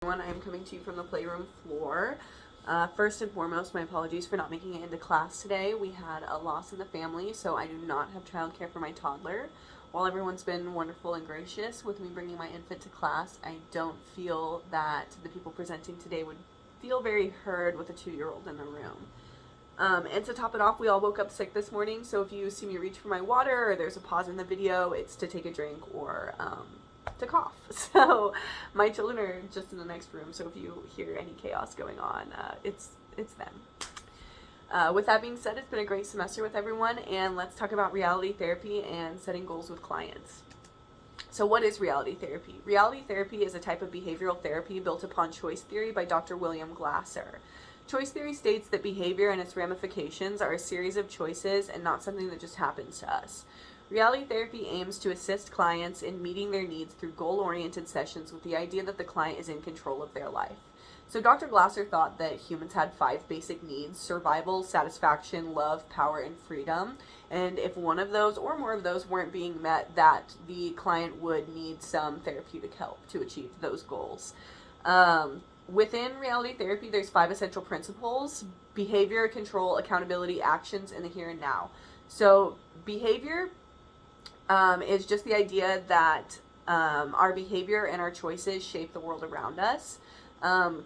I'm coming to you from the playroom floor. First and foremost, my apologies for not making it into class today. We had a loss in the family, so I do not have childcare for my toddler. While everyone's been wonderful and gracious with me bringing my infant to class, I don't feel that the people presenting today would feel very heard with a 2-year-old in the room. And to top it off, we all woke up sick this morning, so if you see me reach for my water or there's a pause in the video, it's to take a drink or to cough. So my children are just in the next room, so if you hear any chaos going on, it's them. With that being said, it's been a great semester with everyone, and let's talk about reality therapy and setting goals with clients. So what is reality therapy? Reality therapy is a type of behavioral therapy built upon choice theory by Dr. William Glasser. Choice theory states that behavior and its ramifications are a series of choices and not something that just happens to us. Reality therapy aims to assist clients in meeting their needs through goal-oriented sessions with the idea that the client is in control of their life. So Dr. Glasser thought that humans had 5 basic needs: survival, satisfaction, love, power, and freedom. And if one of those or more of those weren't being met, that the client would need some therapeutic help to achieve those goals. Within reality therapy, there's 5 essential principles: behavior, control, accountability, actions, and the here and now. So behavior is just the idea that our behavior and our choices shape the world around us.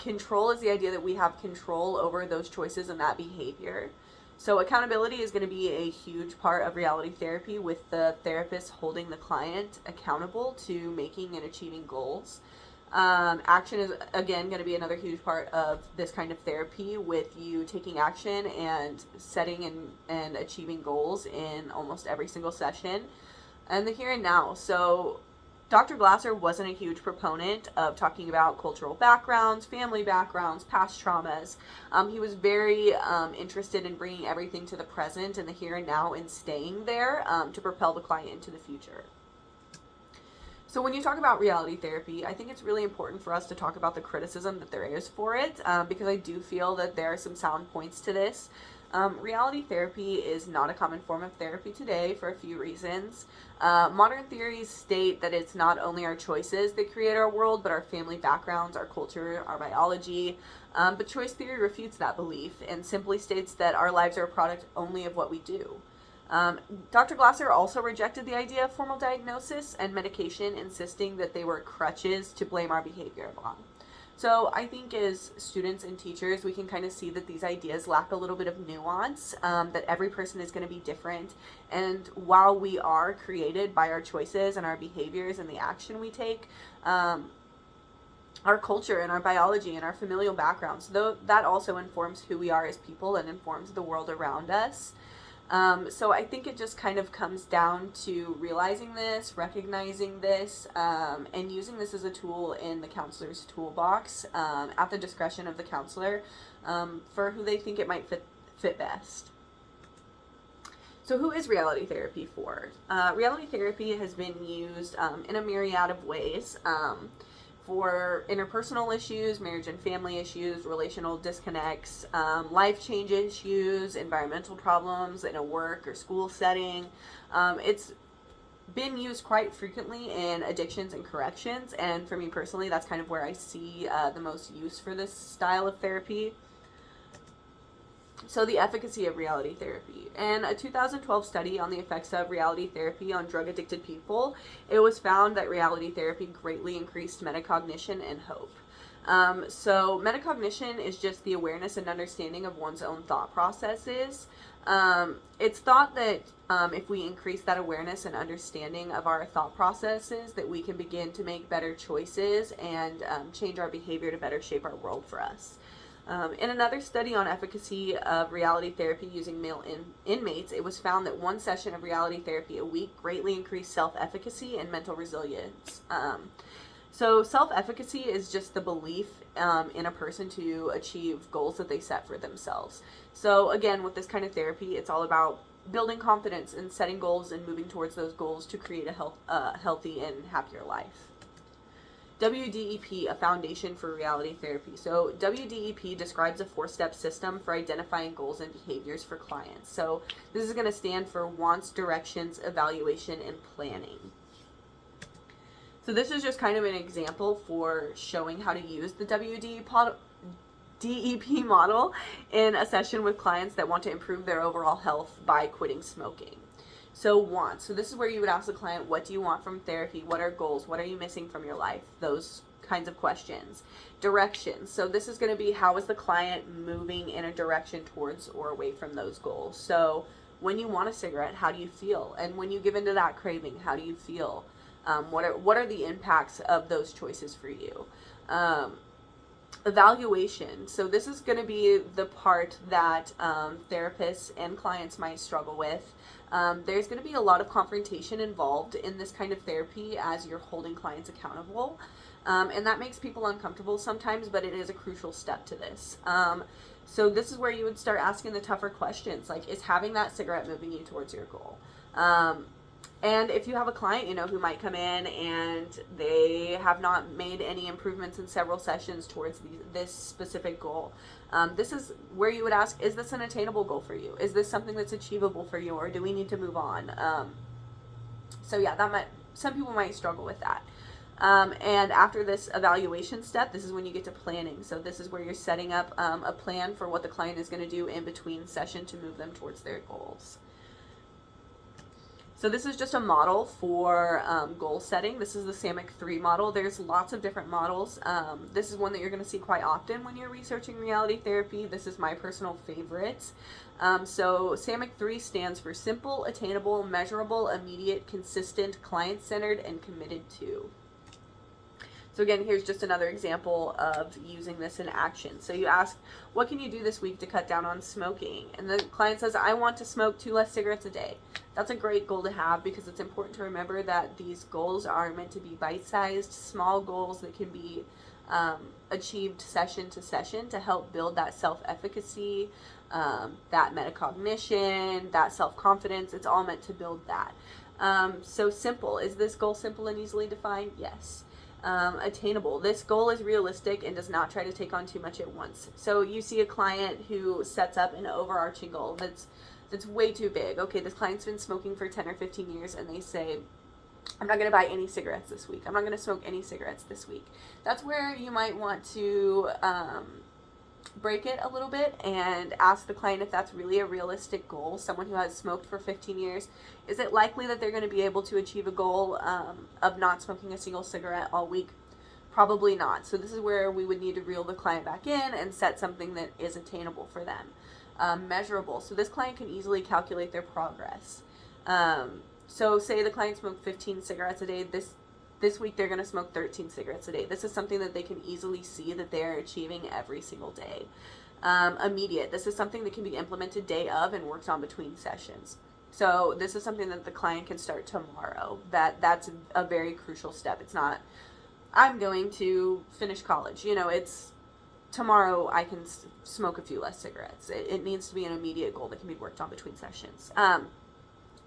Control is the idea that we have control over those choices and that behavior. So accountability is going to be a huge part of reality therapy, with the therapist holding the client accountable to making and achieving goals. Action is, again, going to be another huge part of this kind of therapy, with you taking action and setting and achieving goals in almost every single session. And the here and now. So Dr. Glasser wasn't a huge proponent of talking about cultural backgrounds, family backgrounds, past traumas. He was very interested in bringing everything to the present and the here and now and staying there to propel the client into the future. So when you talk about reality therapy, I think it's really important for us to talk about the criticism that there is for it, because I do feel that there are some sound points to this. Reality therapy is not a common form of therapy today for a few reasons. Modern theories state that it's not only our choices that create our world, but our family backgrounds, our culture, our biology. But choice theory refutes that belief and simply states that our lives are a product only of what we do. Dr. Glasser also rejected the idea of formal diagnosis and medication, insisting that they were crutches to blame our behavior upon. So I think as students and teachers, we can kind of see that these ideas lack a little bit of nuance, that every person is going to be different. And while we are created by our choices and our behaviors and the action we take, our culture and our biology and our familial backgrounds, though, that also informs who we are as people and informs the world around us. So I think it just kind of comes down to realizing this, recognizing this, and using this as a tool in the counselor's toolbox, at the discretion of the counselor, for who they think it might fit best. So who is reality therapy for? Reality therapy has been used in a myriad of ways. For interpersonal issues, marriage and family issues, relational disconnects, life change issues, environmental problems in a work or school setting. It's been used quite frequently in addictions and corrections, and for me personally, that's kind of where I see the most use for this style of therapy. So the efficacy of reality therapy. In a 2012 study on the effects of reality therapy on drug-addicted people, it was found that reality therapy greatly increased metacognition and hope. So metacognition is just the awareness and understanding of one's own thought processes. It's thought that if we increase that awareness and understanding of our thought processes, that we can begin to make better choices and change our behavior to better shape our world for us. In another study on efficacy of reality therapy using male inmates, it was found that 1 session of reality therapy a week greatly increased self-efficacy and mental resilience. So self-efficacy is just the belief in a person to achieve goals that they set for themselves. So again, with this kind of therapy, it's all about building confidence and setting goals and moving towards those goals to create a healthy and happier life. WDEP, a foundation for reality therapy. So WDEP describes a 4-step system for identifying goals and behaviors for clients. So this is going to stand for wants, directions, evaluation, and planning. So this is just kind of an example for showing how to use the DEP model in a session with clients that want to improve their overall health by quitting smoking. So wants. So this is where you would ask the client, what do you want from therapy? What are goals? What are you missing from your life? Those kinds of questions. Directions. So this is going to be, how is the client moving in a direction towards or away from those goals? So when you want a cigarette, how do you feel? And when you give into that craving, how do you feel? What are the impacts of those choices for you? Evaluation. So this is going to be the part that therapists and clients might struggle with. There's going to be a lot of confrontation involved in this kind of therapy as you're holding clients accountable. And that makes people uncomfortable sometimes, but it is a crucial step to this. So this is where you would start asking the tougher questions, like, is having that cigarette moving you towards your goal? And if you have a client, who might come in and they have not made any improvements in several sessions towards this specific goal, this is where you would ask, is this an attainable goal for you? Is this something that's achievable for you, or do we need to move on? So yeah, some people might struggle with that. And after this evaluation step, this is when you get to planning. So this is where you're setting up a plan for what the client is going to do in between session to move them towards their goals. So this is just a model for goal setting. This is the SAMIC 3 model. There's lots of different models. This is one that you're going to see quite often when you're researching reality therapy. This is my personal favorite. So SAMIC 3 stands for simple, attainable, measurable, immediate, consistent, client-centered, and committed to. So again, here's just another example of using this in action. So you ask, what can you do this week to cut down on smoking? And the client says, I want to smoke 2 less cigarettes a day. That's a great goal to have, because it's important to remember that these goals are meant to be bite-sized, small goals that can be achieved session to session to help build that self-efficacy, that metacognition, that self-confidence. It's all meant to build that. So simple. Is this goal simple and easily defined? Yes. Attainable. This goal is realistic and does not try to take on too much at once. So you see a client who sets up an overarching goal that's way too big. Okay, this client's been smoking for 10 or 15 years, and they say, I'm not going to buy any cigarettes this week. I'm not going to smoke any cigarettes this week. That's where you might want to break it a little bit and ask the client if that's really a realistic goal. Someone who has smoked for 15 years, is it likely that they're going to be able to achieve a goal of not smoking a single cigarette all week? Probably not. So this is where we would need to reel the client back in and set something that is attainable for them. Measurable. So this client can easily calculate their progress. So say the client smoked 15 cigarettes a day. This week they're going to smoke 13 cigarettes a day. This is something that they can easily see that they're achieving every single day. Immediate. This is something that can be implemented day of and worked on between sessions. So this is something that the client can start tomorrow. That's a very crucial step. It's not, I'm going to finish college. It's tomorrow I can smoke a few less cigarettes. It needs to be an immediate goal that can be worked on between sessions.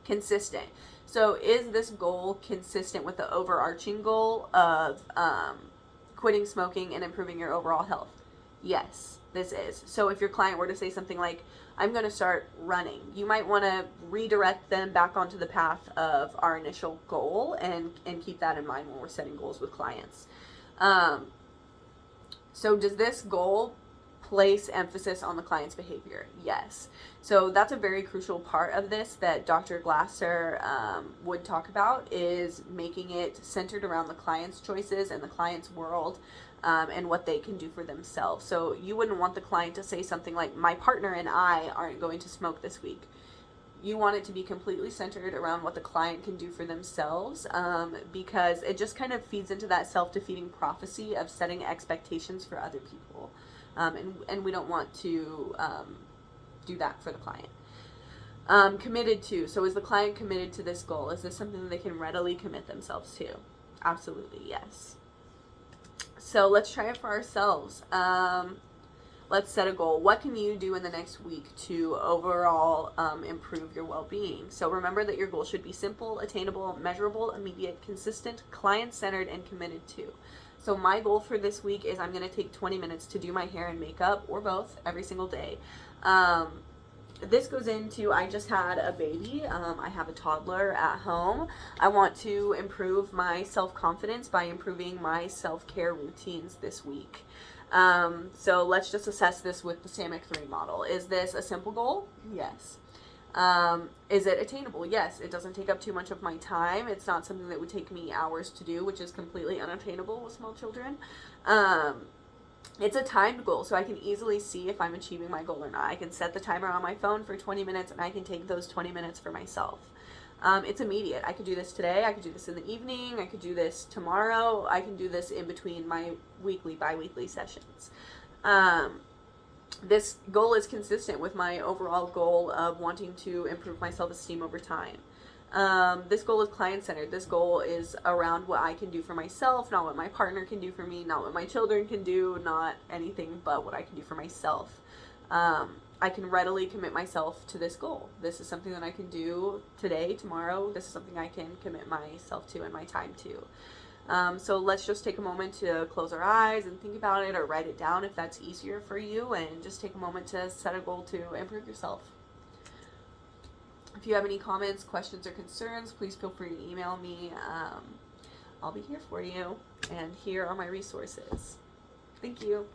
Consistent. So is this goal consistent with the overarching goal of quitting smoking and improving your overall health? Yes, this is. So if your client were to say something like, I'm going to start running, you might want to redirect them back onto the path of our initial goal and keep that in mind when we're setting goals with clients. So does this goal place emphasis on the client's behavior? Yes. So that's a very crucial part of this that Dr. Glasser would talk about, is making it centered around the client's choices and the client's world and what they can do for themselves. So you wouldn't want the client to say something like, my partner and I aren't going to smoke this week. You want it to be completely centered around what the client can do for themselves, because it just kind of feeds into that self-defeating prophecy of setting expectations for other people. And we don't want to do that for the client. Committed to. So is the client committed to this goal? Is this something that they can readily commit themselves to? Absolutely, yes. So let's try it for ourselves. Let's set a goal. What can you do in the next week to overall improve your well-being? So remember that your goal should be simple, attainable, measurable, immediate, consistent, client-centered, and committed to. So my goal for this week is I'm going to take 20 minutes to do my hair and makeup, or both, every single day. This goes into, I just had a baby. I have a toddler at home. I want to improve my self-confidence by improving my self-care routines this week. So let's just assess this with the SAMIC 3 model. Is this a simple goal? Yes. Is it attainable? Yes. It doesn't take up too much of my time. It's not something that would take me hours to do, which is completely unattainable with small children. It's a timed goal, so I can easily see if I'm achieving my goal or not. I can set the timer on my phone for 20 minutes, and I can take those 20 minutes for myself. It's immediate. I could do this today. I could do this in the evening. I could do this tomorrow. I can do this in between my weekly, bi-weekly sessions. This goal is consistent with my overall goal of wanting to improve my self-esteem over time. This goal is client-centered. This goal is around what I can do for myself, not what my partner can do for me, not what my children can do, not anything but what I can do for myself. I can readily commit myself to this goal. This is something that I can do today, tomorrow. This is something I can commit myself to and my time to. So let's just take a moment to close our eyes and think about it, or write it down if that's easier for you, and just take a moment to set a goal to improve yourself. If you have any comments, questions, or concerns, please feel free to email me. I'll be here for you, and here are my resources. Thank you.